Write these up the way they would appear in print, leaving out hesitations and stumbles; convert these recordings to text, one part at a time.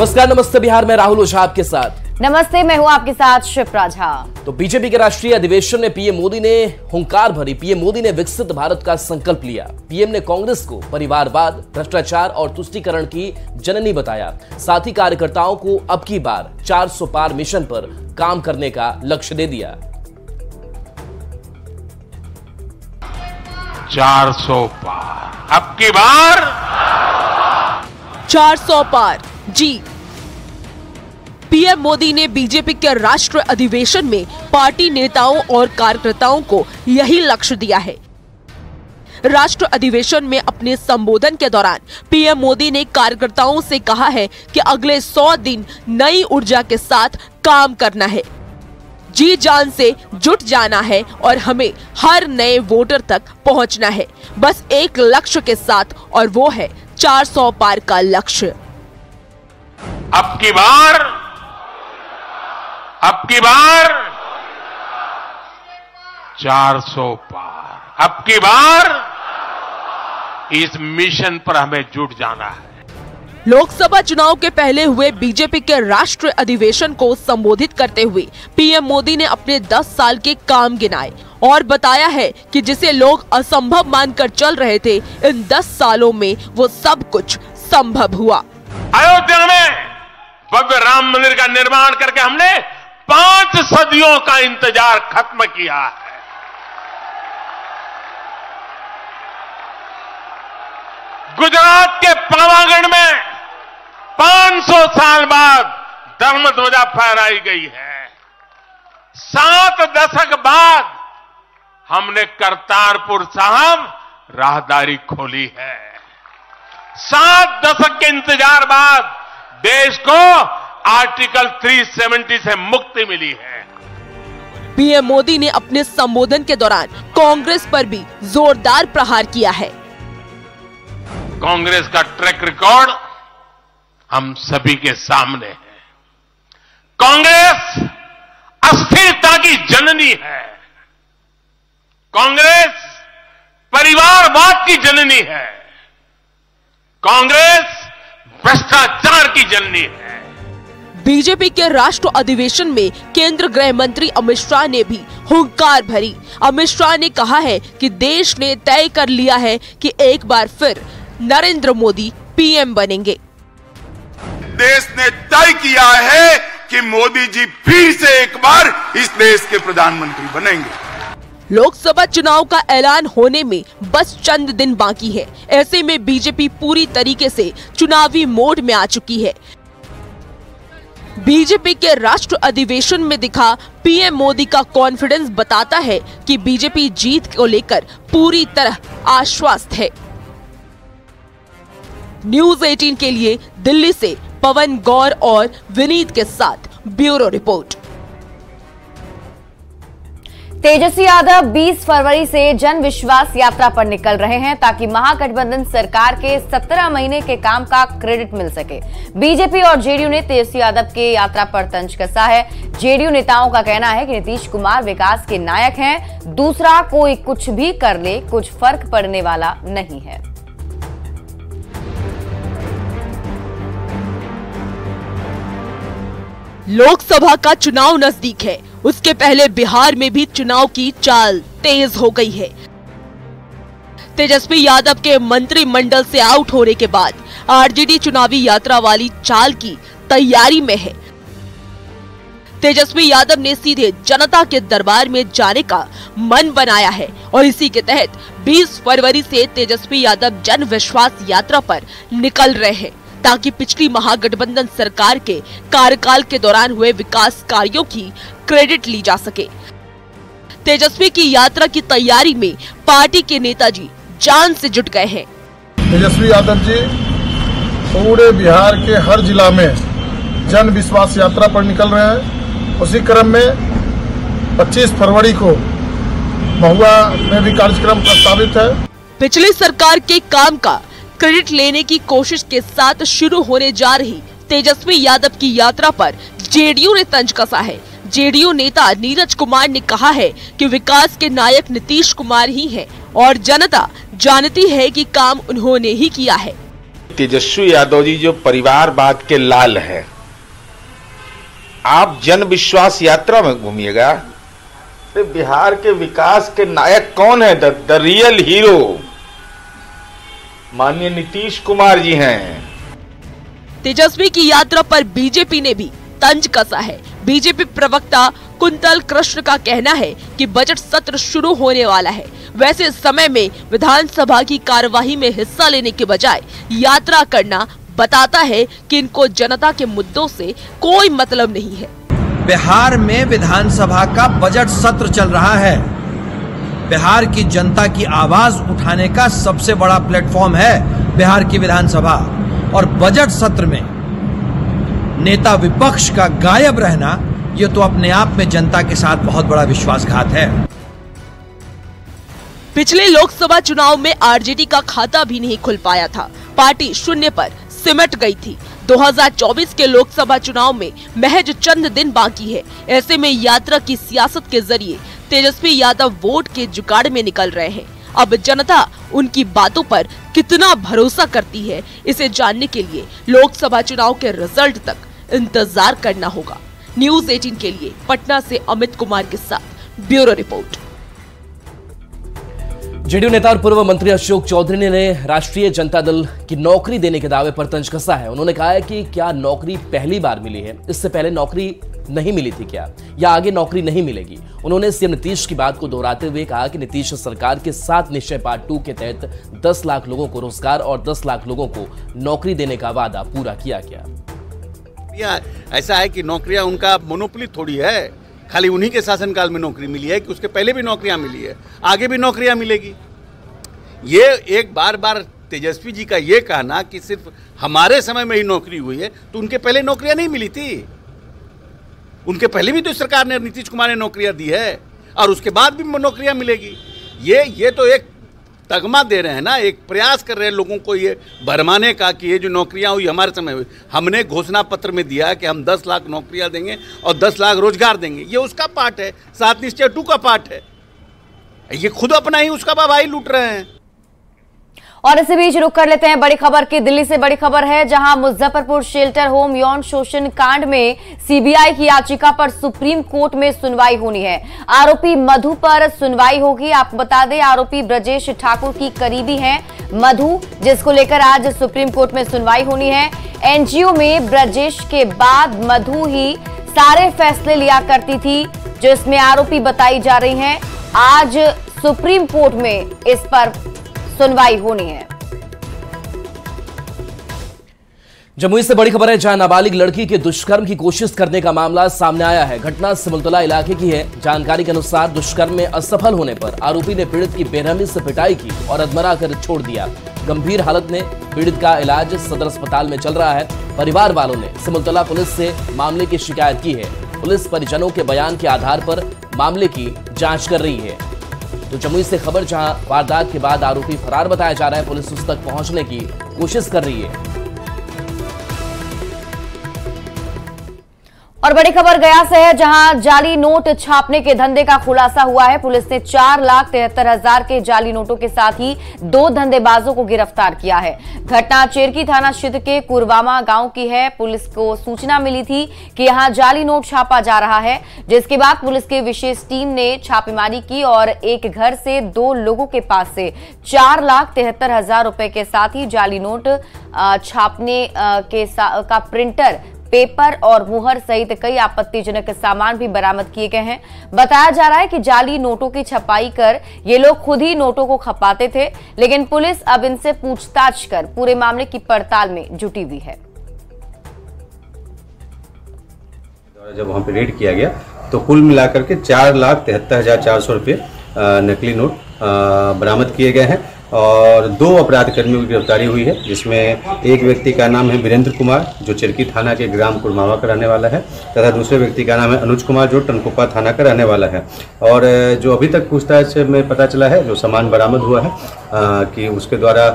नमस्कार, नमस्ते बिहार में राहुल ओझा आपके साथ। नमस्ते, मैं हूं आपके साथ शिप्रा झा। तो बीजेपी के राष्ट्रीय अधिवेशन में पीएम मोदी ने हुंकार भरी। पीएम मोदी ने विकसित भारत का संकल्प लिया। पीएम ने कांग्रेस को परिवारवाद, भ्रष्टाचार और तुष्टीकरण की जननी बताया। साथ ही कार्यकर्ताओं को अब की बार 400 पार मिशन पर काम करने का लक्ष्य दे दिया। 400 पार, अब की बार 400 पार। जी, पीएम मोदी ने बीजेपी के राष्ट्रीय अधिवेशन में पार्टी नेताओं और कार्यकर्ताओं को यही लक्ष्य दिया है। राष्ट्रीय अधिवेशन में अपने संबोधन के दौरान पीएम मोदी ने कार्यकर्ताओं से कहा है कि अगले 100 दिन नई ऊर्जा के साथ काम करना है, जी जान से जुट जाना है और हमें हर नए वोटर तक पहुंचना है, बस एक लक्ष्य के साथ, और वो है 400 पार का लक्ष्य। अब की बार 400 पार, अब की बार इस मिशन पर हमें जुट जाना है। लोकसभा चुनाव के पहले हुए बीजेपी के राष्ट्रीय अधिवेशन को संबोधित करते हुए पीएम मोदी ने अपने 10 साल के काम गिनाए और बताया है कि जिसे लोग असंभव मानकर चल रहे थे, इन 10 सालों में वो सब कुछ संभव हुआ। अयोध्या में भव्य राम मंदिर का निर्माण करके हमने 5 सदियों का इंतजार खत्म किया है। गुजरात के पावागढ़ में 500 साल बाद धर्म ध्वजा फहराई गई है। 7 दशक बाद हमने करतारपुर साहिब राहदारी खोली है। 7 दशक के इंतजार बाद देश को आर्टिकल 370 से मुक्ति मिली है। पीएम मोदी ने अपने संबोधन के दौरान कांग्रेस पर भी जोरदार प्रहार किया है। कांग्रेस का ट्रैक रिकॉर्ड हम सभी के सामने है। कांग्रेस अस्थिरता की जननी है। कांग्रेस परिवारवाद की जननी है। कांग्रेस भ्रष्टाचार की जननी है। बीजेपी के राष्ट्रीय अधिवेशन में केंद्रीय गृह मंत्री अमित शाह ने भी हुंकार भरी। अमित शाह ने कहा है कि देश ने तय कर लिया है कि एक बार फिर नरेंद्र मोदी पीएम बनेंगे। देश ने तय किया है कि मोदी जी फिर से एक बार इस देश के प्रधानमंत्री बनेंगे। लोकसभा चुनाव का ऐलान होने में बस चंद दिन बाकी है। ऐसे में बीजेपी पूरी तरीके से चुनावी मोड में आ चुकी है। बीजेपी के राष्ट्रीय अधिवेशन में दिखा पीएम मोदी का कॉन्फिडेंस बताता है कि बीजेपी जीत को लेकर पूरी तरह आश्वस्त है। न्यूज़ 18 के लिए दिल्ली से पवन गौर और विनीत के साथ ब्यूरो रिपोर्ट। तेजस्वी यादव 20 फरवरी से जन विश्वास यात्रा पर निकल रहे हैं ताकि महागठबंधन सरकार के 17 महीने के काम का क्रेडिट मिल सके। बीजेपी और जेडीयू ने तेजस्वी यादव के यात्रा पर तंज कसा है। जेडीयू नेताओं का कहना है कि नीतीश कुमार विकास के नायक हैं, दूसरा कोई कुछ भी कर ले, कुछ फर्क पड़ने वाला नहीं है। लोकसभा का चुनाव नजदीक है, उसके पहले बिहार में भी चुनाव की चाल तेज हो गई है। तेजस्वी यादव के मंत्रिमंडल से आउट होने के बाद आरजेडी चुनावी यात्रा वाली चाल की तैयारी में है। तेजस्वी यादव ने सीधे जनता के दरबार में जाने का मन बनाया है और इसी के तहत 20 फरवरी से तेजस्वी यादव जन विश्वास यात्रा पर निकल रहे हैं ताकि पिछली महागठबंधन सरकार के कार्यकाल के दौरान हुए विकास कार्यों की क्रेडिट ली जा सके। तेजस्वी की यात्रा की तैयारी में पार्टी के नेताजी जान से जुट गए हैं। तेजस्वी यादव जी पूरे बिहार के हर जिला में जन विश्वास यात्रा पर निकल रहे हैं। उसी क्रम में 25 फरवरी को महुआ में भी कार्यक्रम प्रस्तावित है। पिछली सरकार के काम का क्रेडिट लेने की कोशिश के साथ शुरू होने जा रही तेजस्वी यादव की यात्रा पर जेडीयू ने तंज कसा है। जेडीयू नेता नीरज कुमार ने कहा है कि विकास के नायक नीतीश कुमार ही हैं और जनता जानती है कि काम उन्होंने ही किया है। तेजस्वी यादव जी जो परिवारवाद के लाल है, आप जन विश्वास यात्रा में घूमिएगा, बिहार के विकास के नायक कौन है? द रियल हीरो माननीय नीतीश कुमार जी हैं। तेजस्वी की यात्रा पर बीजेपी ने भी तंज कसा है। बीजेपी प्रवक्ता कुंतल कृष्ण का कहना है कि बजट सत्र शुरू होने वाला है, वैसे समय में विधानसभा की कार्यवाही में हिस्सा लेने के बजाय यात्रा करना बताता है कि इनको जनता के मुद्दों से कोई मतलब नहीं है। बिहार में विधानसभा का बजट सत्र चल रहा है। बिहार की जनता की आवाज उठाने का सबसे बड़ा प्लेटफॉर्म है बिहार की विधानसभा, और बजट सत्र में नेता विपक्ष का गायब रहना ये तो अपने आप में जनता के साथ बहुत बड़ा विश्वासघात है। पिछले लोकसभा चुनाव में आरजेडी का खाता भी नहीं खुल पाया था, पार्टी शून्य पर सिमट गई थी। 2024 के लोकसभा चुनाव में महज चंद दिन बाकी है। ऐसे में यात्रा की सियासत के जरिए तेजस्वी यादव वोट के जुगाड़ में निकल रहे हैं। अब जनता उनकी बातों पर कितना भरोसा करती है, इसे जानने के लिए लोकसभा चुनाव के रिजल्ट तक इंतजार करना होगा। न्यूज़ 18 के लिए पटना से अमित कुमार के साथ ब्यूरो रिपोर्ट। जेडीयू नेता और पूर्व मंत्री अशोक चौधरी ने राष्ट्रीय जनता दल की नौकरी देने के दावे पर तंज कसा है। उन्होंने कहा है कि क्या नौकरी पहली बार मिली है, इससे पहले नौकरी नहीं मिली थी क्या, या आगे नौकरी नहीं मिलेगी। उन्होंने सीएम नीतीश की बात को दोहराते हुए कहा कि नीतीश सरकार के 7 निश्चय पार्ट 2 के तहत 10 लाख लोगों को रोजगार और 10 लाख लोगों को नौकरी देने का वादा पूरा किया गया। ऐसा है कि नौकरियां उनका मोनोपोली थोड़ी है, खाली उन्हीं के शासनकाल में नौकरी मिली है कि उसके पहले भी नौकरियां मिली है, आगे भी नौकरियां मिलेगी। ये एक बार तेजस्वी जी का ये कहना कि सिर्फ हमारे समय में ही नौकरी हुई है, तो उनके पहले नौकरियां नहीं मिली थी। उनके पहले भी तो सरकार ने, नीतीश कुमार ने नौकरियां दी है, और उसके बाद भी नौकरियां मिलेगी। ये तो एक तगमा दे रहे हैं ना, एक प्रयास कर रहे हैं लोगों को ये भरमाने का कि ये जो नौकरियां हुई हमारे समय हुई। हमने घोषणा पत्र में दिया कि हम 10 लाख नौकरियां देंगे और 10 लाख रोजगार देंगे, ये उसका पार्ट है, 7 निश्चय 2 का पार्ट है। ये खुद अपना ही उसका वाहवाही लूट रहे हैं। और इसी बीच रुक कर लेते हैं बड़ी खबर की। दिल्ली से बड़ी खबर है, जहां मुजफ्फरपुर शेल्टर होम यौन शोषण कांड में सीबीआई की याचिका पर सुप्रीम कोर्ट में सुनवाई होनी है। आरोपी मधु पर सुनवाई होगी। आपको बता दें, आरोपी ब्रजेश ठाकुर की करीबी है मधु, जिसको लेकर आज सुप्रीम कोर्ट में सुनवाई होनी है। एनजीओ में ब्रजेश के बाद मधु ही सारे फैसले लिया करती थी, जो इसमें आरोपी बताई जा रही है। आज सुप्रीम कोर्ट में इस पर सुनवाई होनी है। जमुई से बड़ी खबर है, जहां नाबालिग लड़की के दुष्कर्म की कोशिश करने का मामला सामने आया है। घटना सिमुलतला इलाके की है। जानकारी के अनुसार दुष्कर्म में असफल होने पर आरोपी ने पीड़ित की बेरहमी से पिटाई की और अधमरा कर छोड़ दिया। गंभीर हालत में पीड़ित का इलाज सदर अस्पताल में चल रहा है। परिवार वालों ने सिमुलतला पुलिस से मामले की शिकायत की है। पुलिस परिजनों के बयान के आधार पर मामले की जांच कर रही है। तो जमुई से खबर, जहां वारदात के बाद आरोपी फरार बताया जा रहा है। पुलिस उस तक पहुंचने की कोशिश कर रही है। और बड़ी खबर गया से है, जहां जाली नोट छापने के धंधे का खुलासा हुआ है। पुलिस ने 4,73,000 के जाली नोटों के साथ ही 2 धंधेबाजों को गिरफ्तार किया है। घटना चेरकी थाना क्षेत्र के कुरवामा गांव की है। पुलिस को सूचना मिली थी कि यहां जाली नोट छापा जा रहा है, जिसके बाद पुलिस की विशेष टीम ने छापेमारी की और एक घर से 2 लोगों के पास से 4,73,000 रुपए के साथ ही जाली नोट छापने का प्रिंटर, पेपर और मुहर सहित कई आपत्तिजनक सामान भी बरामद किए गए हैं। बताया जा रहा है कि जाली नोटों की छपाई कर ये लोग खुद ही नोटों को खपाते थे, लेकिन पुलिस अब इनसे पूछताछ कर पूरे मामले की पड़ताल में जुटी हुई है। जब वहां पे रेड किया गया तो कुल मिलाकर के 4,73,400 रुपये नकली नोट बरामद किए गए हैं और 2 अपराध कर्मियों की गिरफ्तारी हुई है, जिसमें एक व्यक्ति का नाम है वीरेंद्र कुमार, जो चिरकी थाना के ग्राम कुरमावा का रहने वाला है, तथा दूसरे व्यक्ति का नाम है अनुज कुमार, जो टनकुप्पा थाना का रहने वाला है। और जो अभी तक पूछताछ में पता चला है, जो सामान बरामद हुआ है कि उसके द्वारा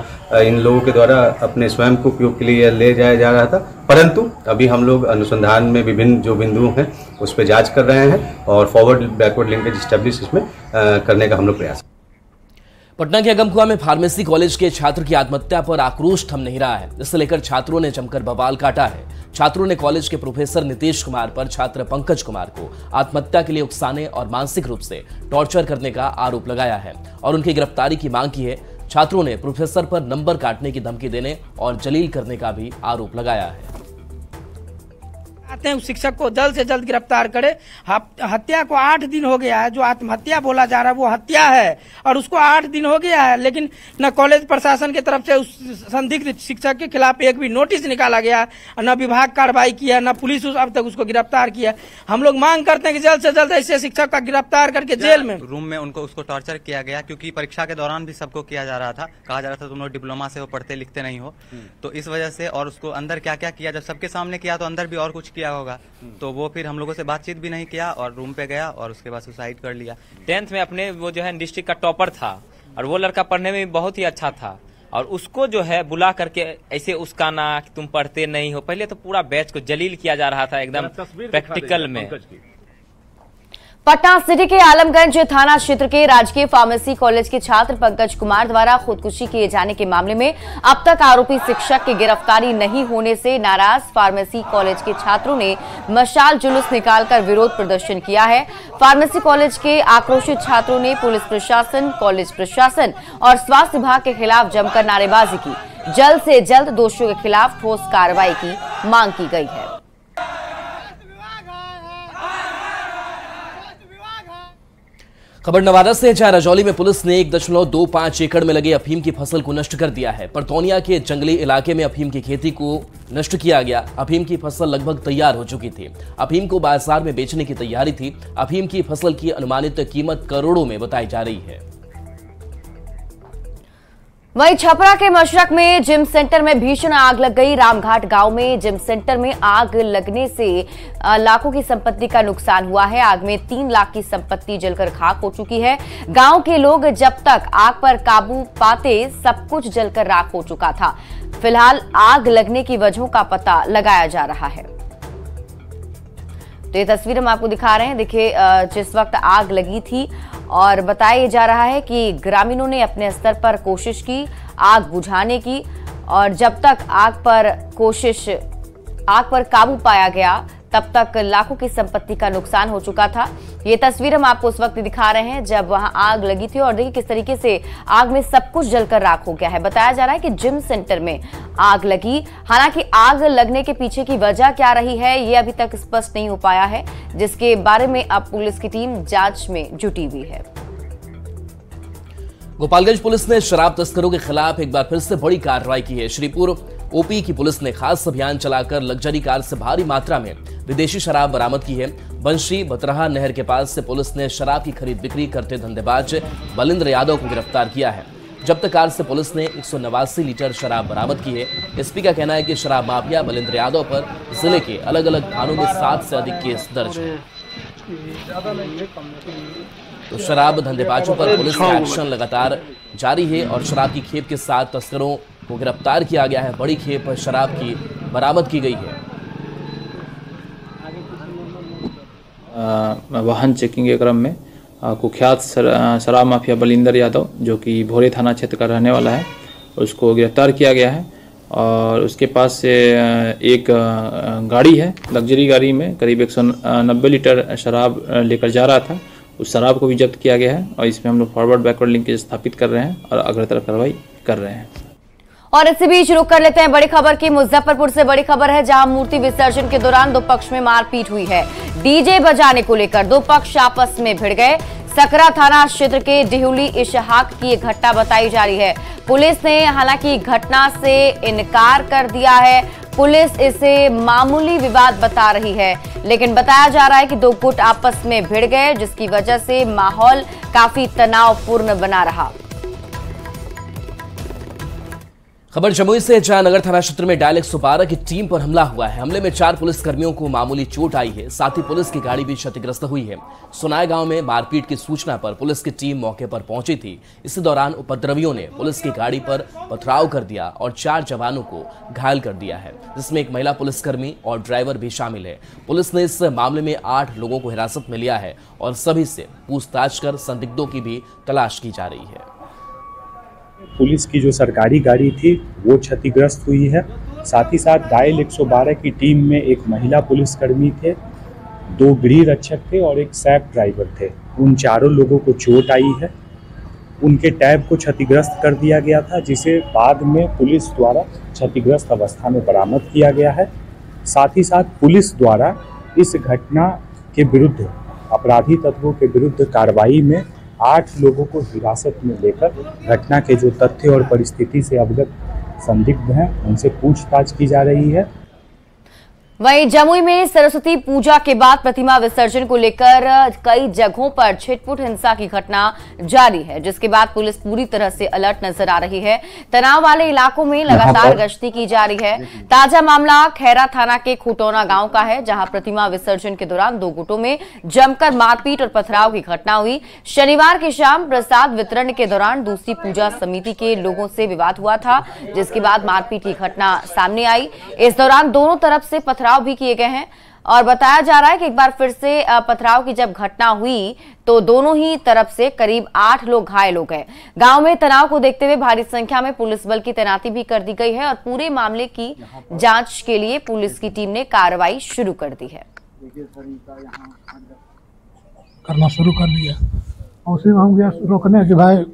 इन लोगों के द्वारा अपने स्वयं को उपयोग के लिए ले जाया जा रहा था, परंतु अभी हम लोग अनुसंधान में विभिन्न जो बिंदु हैं उस पर जाँच कर रहे हैं और फॉरवर्ड बैकवर्ड लिंकेज स्टैब्लिश इसमें करने का हम लोग प्रयास। पटना के अगमकुआं में फार्मेसी कॉलेज के छात्र की आत्महत्या पर आक्रोश थम नहीं रहा है। इसे लेकर छात्रों ने जमकर बवाल काटा है। छात्रों ने कॉलेज के प्रोफेसर नीतीश कुमार पर छात्र पंकज कुमार को आत्महत्या के लिए उकसाने और मानसिक रूप से टॉर्चर करने का आरोप लगाया है और उनकी गिरफ्तारी की मांग की है। छात्रों ने प्रोफेसर पर नंबर काटने की धमकी देने और जलील करने का भी आरोप लगाया है। आते हैं उस शिक्षक को जल्द से जल्द गिरफ्तार करे। हत्या को 8 दिन हो गया है, जो आत्महत्या बोला जा रहा है वो हत्या है और उसको 8 दिन हो गया है, लेकिन न कॉलेज प्रशासन की तरफ से उस संदिग्ध शिक्षक के खिलाफ एक भी नोटिस निकाला गया, न विभाग कार्रवाई किया, न पुलिस अब तक उसको गिरफ्तार किया। हम लोग मांग करते हैं कि जल्द से जल्द ऐसे शिक्षक का गिरफ्तार करके जेल में रूम में उसको टॉर्चर किया गया, क्योंकि परीक्षा के दौरान भी सबको किया जा रहा था, कहा जा रहा था तुम लोग डिप्लोमा से हो, पढ़ते लिखते नहीं हो, तो इस वजह से। और उसको अंदर क्या क्या किया, जब सबके सामने किया तो अंदर भी और कुछ किया होगा, तो वो फिर हम लोगों से बातचीत भी नहीं किया और रूम पे गया और उसके बाद सुसाइड कर लिया। 10th में अपने वो जो है डिस्ट्रिक्ट का टॉपर था और वो लड़का पढ़ने में बहुत ही अच्छा था और उसको जो है बुला करके ऐसे उसकाना कि तुम पढ़ते नहीं हो। पहले तो पूरा बैच को जलील किया जा रहा था एकदम प्रैक्टिकल में। पटना सिटी के आलमगंज थाना क्षेत्र के राजकीय फार्मेसी कॉलेज के छात्र पंकज कुमार द्वारा खुदकुशी किए जाने के मामले में अब तक आरोपी शिक्षक की गिरफ्तारी नहीं होने से नाराज फार्मेसी कॉलेज के छात्रों ने मशाल जुलूस निकालकर विरोध प्रदर्शन किया है। फार्मेसी कॉलेज के आक्रोशित छात्रों ने पुलिस प्रशासन, कॉलेज प्रशासन और स्वास्थ्य विभाग के खिलाफ जमकर नारेबाजी की। जल्द से जल्द दोषियों के खिलाफ ठोस कार्रवाई की मांग की गई है। खबर नवादा से, जहां रजौली में पुलिस ने 1.25 एकड़ में लगे अफीम की फसल को नष्ट कर दिया है। परतौनिया के जंगली इलाके में अफीम की खेती को नष्ट किया गया। अफीम की फसल लगभग तैयार हो चुकी थी। अफीम को बाजार में बेचने की तैयारी थी। अफीम की फसल की अनुमानित कीमत करोड़ों में बताई जा रही है। वहीं छपरा के मशरक में जिम सेंटर में भीषण आग लग गई। रामघाट गांव में जिम सेंटर में आग लगने से लाखों की संपत्ति का नुकसान हुआ है। आग में 3 लाख की संपत्ति जलकर खाक हो चुकी है। गांव के लोग जब तक आग पर काबू पाते सब कुछ जलकर राख हो चुका था। फिलहाल आग लगने की वजहों का पता लगाया जा रहा है। तो ये तस्वीर हम आपको दिखा रहे हैं। देखिए, जिस वक्त आग लगी थी और बताया जा रहा है कि ग्रामीणों ने अपने स्तर पर कोशिश की आग बुझाने की और जब तक आग पर काबू पाया गया तब तक लाखों की संपत्ति का नुकसान हो चुका था। ये तस्वीर हम आपको उस वक्त दिखा रहे हैं जब वहां आग लगी थी और देखिए किस तरीके से आग में सब कुछ जलकर राख हो गया है। बताया जा रहा है कि जिम सेंटर में आग लगी। हालांकि आग लगने के पीछे की वजह क्या रही है ये अभी तक स्पष्ट नहीं हो पाया है, जिसके बारे में अब पुलिस की टीम जांच में जुटी हुई है। गोपालगंज पुलिस ने शराब तस्करों के खिलाफ एक बार फिर से बड़ी कार्रवाई की है। श्रीपुर ओपी की पुलिस ने खास अभियान चलाकर लग्जरी कार से भारी मात्रा में विदेशी शराब बरामद की है। बंशी बतराहा नहर के पास से पुलिस ने शराब की खरीद बिक्री करते धंधेबाज बलिंद्र यादव को गिरफ्तार किया है। जब्त कार से पुलिस ने 189 लीटर शराब बरामद की है। एसपी का कहना है कि शराब माफिया बलिंद्र यादव पर जिले के अलग अलग थानों में 7 से अधिक केस दर्ज है। तो शराब धंधेबाजों पर पुलिस का एक्शन लगातार जारी है और शराब की खेप के साथ तस्करों को गिरफ्तार किया गया है। बड़ी खेप शराब की बरामद की गई है। वाहन चेकिंग के क्रम में कुख्यात शराब माफिया बलिंदर यादव, जो कि भोरे थाना क्षेत्र का रहने वाला है, उसको गिरफ्तार किया गया है और उसके पास से एक गाड़ी है, लग्जरी गाड़ी में करीब 190 लीटर शराब लेकर जा रहा था। उस शराब को भी जब्त किया गया है और इसमें हम लोग फॉरवर्ड बैकवर्ड लिंकेज स्थापित कर रहे हैं और अग्रतर कार्रवाई कर रहे हैं। और इसी बीच रुक कर लेते हैं बड़ी खबर की। मुजफ्फरपुर से बड़ी खबर है, जहां मूर्ति विसर्जन के दौरान 2 पक्ष में मारपीट हुई है। डीजे बजाने को लेकर 2 पक्ष आपस में भिड़ गए। सकरा थाना क्षेत्र के डिहुली इशहाक की एक घटना बताई जा रही है। पुलिस ने हालांकि घटना से इनकार कर दिया है। पुलिस इसे मामूली विवाद बता रही है, लेकिन बताया जा रहा है कि 2 गुट आपस में भिड़ गए, जिसकी वजह से माहौल काफी तनावपूर्ण बना रहा। खबर जमुई से, जहां नगर थाना क्षेत्र में डायल 112 की टीम पर हमला हुआ है। हमले में 4 पुलिसकर्मियों को मामूली चोट आई है, साथ ही पुलिस की गाड़ी भी क्षतिग्रस्त हुई है। सुनाय गांव में मारपीट की सूचना पर पुलिस की टीम मौके पर पहुंची थी। इसी दौरान उपद्रवियों ने पुलिस की गाड़ी पर पथराव कर दिया और 4 जवानों को घायल कर दिया है, जिसमें एक महिला पुलिसकर्मी और ड्राइवर भी शामिल है। पुलिस ने इस मामले में 8 लोगों को हिरासत में लिया है और सभी से पूछताछ कर संदिग्धों की भी तलाश की जा रही है। पुलिस की जो सरकारी गाड़ी थी वो क्षतिग्रस्त हुई है। साथ ही साथ डायल 112 की टीम में एक महिला पुलिसकर्मी थे, 2 गृह रक्षक थे और एक सैप ड्राइवर थे। उन चारों लोगों को चोट आई है। उनके टैब को क्षतिग्रस्त कर दिया गया था, जिसे बाद में पुलिस द्वारा क्षतिग्रस्त अवस्था में बरामद किया गया है। साथ ही साथ पुलिस द्वारा इस घटना के विरुद्ध, अपराधी तत्वों के विरुद्ध कार्रवाई में 8 लोगों को हिरासत में लेकर घटना के जो तथ्य और परिस्थिति से अवगत संदिग्ध हैं उनसे पूछताछ की जा रही है। वहीं जमुई में सरस्वती पूजा के बाद प्रतिमा विसर्जन को लेकर कई जगहों पर छिटपुट हिंसा की घटना जारी है, जिसके बाद पुलिस पूरी तरह से अलर्ट नजर आ रही है। तनाव वाले इलाकों में लगातार गश्ती की जा रही है। ताजा मामला खैरा थाना के खुटौना गांव का है, जहां प्रतिमा विसर्जन के दौरान 2 गुटों में जमकर मारपीट और पथराव की घटना हुई। शनिवार की शाम प्रसाद वितरण के दौरान दूसरी पूजा समिति के लोगों से विवाद हुआ था, जिसके बाद मारपीट की घटना सामने आई। इस दौरान दोनों तरफ से पथराव भी किए गए हैं और बताया जा रहा है कि एक बार फिर से पथराव की जब घटना हुई तो दोनों ही तरफ से करीब 8 लोग घायल हो गए। गांव में तनाव को देखते हुए भारी संख्या में पुलिस बल की तैनाती भी कर दी गई है और पूरे मामले की जांच के लिए पुलिस की टीम ने कार्रवाई शुरू कर दी है। करना शुरू कर दिया, उसी में हम गया रोकने कि भाई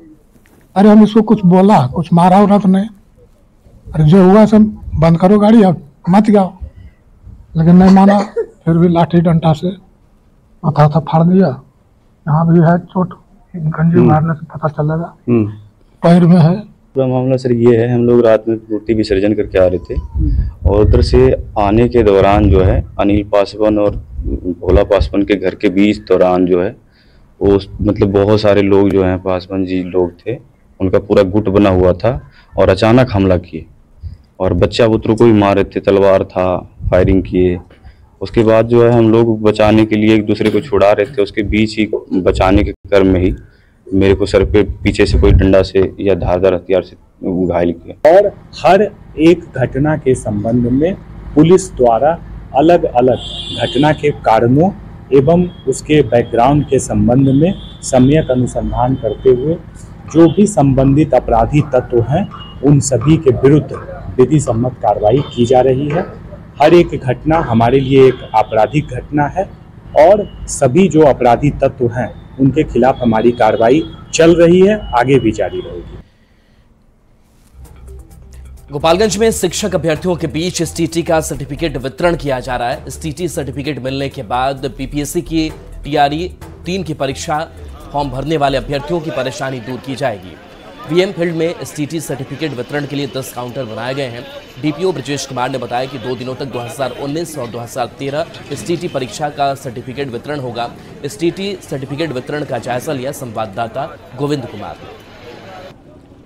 अरे हम इसको कुछ बोला, कुछ मारा हो तो नहीं, अरे जो हुआ सब बंद करो गाड़ी, अब मत जाओ। लेकिन नहीं माना, फिर भी लाठी डंडा से माथा फाड़ दिया। यहाँ भी है चोट, गंजी मारने से पता चलेगा, पैर में है। पूरा मामला सर ये है, हम लोग रात में मूर्ति विसर्जन करके आ रहे थे और उधर से आने के दौरान जो है अनिल पासवान और भोला पासवान के घर के बीच दौरान जो है वो मतलब बहुत सारे लोग जो हैं पासवान जी लोग थे, उनका पूरा गुट बना हुआ था और अचानक हमला किए और बच्चा बुतरू को भी मारे थे, तलवार था, फायरिंग किए। उसके बाद जो है हम लोग बचाने के लिए एक दूसरे को छुड़ा रहे थे, उसके बीच ही बचाने के क्रम में ही मेरे को सर पे पीछे से कोई डंडा से या धारदार हथियार से घायल किया। और हर एक घटना के संबंध में पुलिस द्वारा अलग अलग घटना के कारणों एवं उसके बैकग्राउंड के संबंध में सम्यक अनुसंधान करते हुए जो भी संबंधित अपराधी तत्व हैं उन सभी के विरुद्ध विधि सम्मत कार्रवाई की जा रही है। हर एक घटना हमारे लिए एक आपराधिक घटना है और सभी जो अपराधी तत्व हैं उनके खिलाफ हमारी कार्रवाई चल रही है, आगे भी जारी रहेगी। गोपालगंज में शिक्षक अभ्यर्थियों के बीच एसटीटी का सर्टिफिकेट वितरण किया जा रहा है। एसटीटी सर्टिफिकेट मिलने के बाद बीपीएससी की टीआरई 3 की परीक्षा फॉर्म भरने वाले अभ्यर्थियों की परेशानी दूर की जाएगी। वीएम फील्ड में एसटीटी सर्टिफिकेट वितरण के लिए 10 काउंटर बनाए गए हैं। डीपीओ ब्रजेश कुमार ने बताया कि 2 दिनों तक 2019 और 2013 एसटीटी परीक्षा का सर्टिफिकेट वितरण होगा। एसटीटी सर्टिफिकेट वितरण का जायजा लिया संवाददाता गोविंद कुमार ने।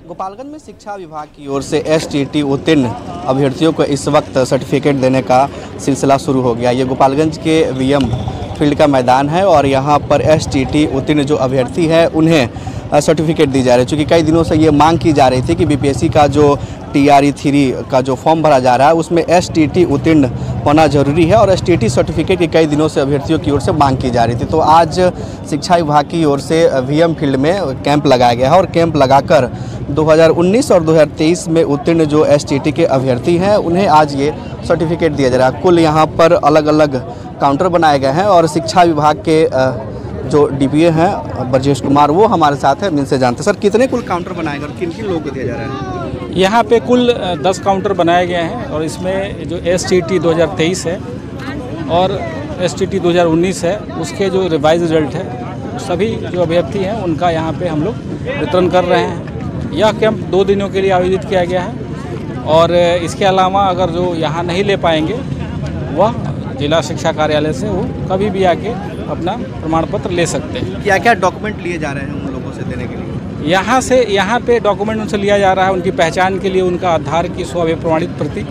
गोपालगंज में शिक्षा विभाग की ओर से एसटीटी उत्तीर्ण अभ्यर्थियों को इस वक्त सर्टिफिकेट देने का सिलसिला शुरू हो गया। ये गोपालगंज के वीएम फील्ड का मैदान है और यहाँ पर एसटीटी उत्तीर्ण जो अभ्यर्थी है उन्हें सर्टिफिकेट दी जा रही है। चूँकि कई दिनों से ये मांग की जा रही थी कि बीपीएससी का जो टीआरई 3 का जो फॉर्म भरा जा रहा है उसमें एसटीटी उत्तीर्ण होना जरूरी है और एसटीटी सर्टिफिकेट की कई दिनों से अभ्यर्थियों की ओर से मांग की जा रही थी। तो आज शिक्षा विभाग की ओर से वीएम फील्ड में कैंप लगाया गया है और कैंप लगाकर 2019 और 2023 में उत्तीर्ण जो एसटीटी के अभ्यर्थी हैं उन्हें आज ये सर्टिफिकेट दिया जा रहा है। कुल यहाँ पर अलग अलग काउंटर बनाए गए हैं और शिक्षा विभाग के जो डीपीओ हैं ब्रजेश कुमार वो हमारे साथ हैं, इनसे जानते हैं। सर कितने कुल काउंटर बनाए गए और किन किन लोगों को दिया जा रहा है? यहाँ पे कुल 10 काउंटर बनाए गए हैं और इसमें जो एसटीटी 2023 है और एसटीटी 2019 है उसके जो रिवाइज रिजल्ट है सभी जो अभ्यर्थी हैं उनका यहाँ पे हम लोग वितरण कर रहे हैं। यह कैंप 2 दिनों के लिए आयोजित किया गया है और इसके अलावा अगर जो यहाँ नहीं ले पाएंगे वह जिला शिक्षा कार्यालय से वो कभी भी आके अपना प्रमाण पत्र ले सकते हैं। क्या क्या डॉक्यूमेंट लिए जा रहे हैं उन लोगों से देने के लिए? यहाँ पे डॉक्यूमेंट उनसे लिया जा रहा है उनकी पहचान के लिए उनका आधार की स्वाभिप्रमाणित प्रति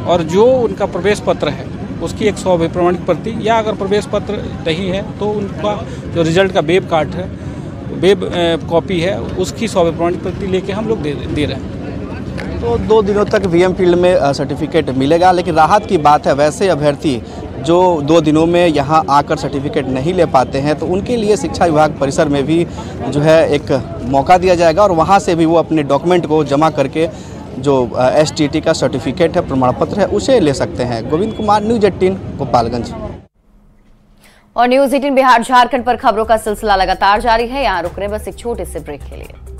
और जो उनका प्रवेश पत्र है उसकी एक स्वाभिप्रमाणित प्रति या अगर प्रवेश पत्र नहीं है तो उनका जो रिजल्ट का वेब कार्ड है, वेब कॉपी है उसकी स्वाभिप्रमाणित प्रति लेके हम लोग दे रहे हैं। तो 2 दिनों तक वीएम फील्ड में सर्टिफिकेट मिलेगा, लेकिन राहत की बात है वैसे अभ्यर्थी जो 2 दिनों में यहाँ आकर सर्टिफिकेट नहीं ले पाते हैं, तो उनके लिए शिक्षा विभाग परिसर में भी जो है एक मौका दिया जाएगा और वहाँ से भी वो अपने डॉक्यूमेंट को जमा करके जो STT का सर्टिफिकेट है, प्रमाण पत्र है, उसे ले सकते हैं। गोविंद कुमार, न्यूज़ 18 गोपालगंज। और न्यूज़ 18 बिहार झारखंड पर खबरों का सिलसिला लगातार जारी है। यहाँ रुक रहे बस एक छोटे से ब्रेक के लिए।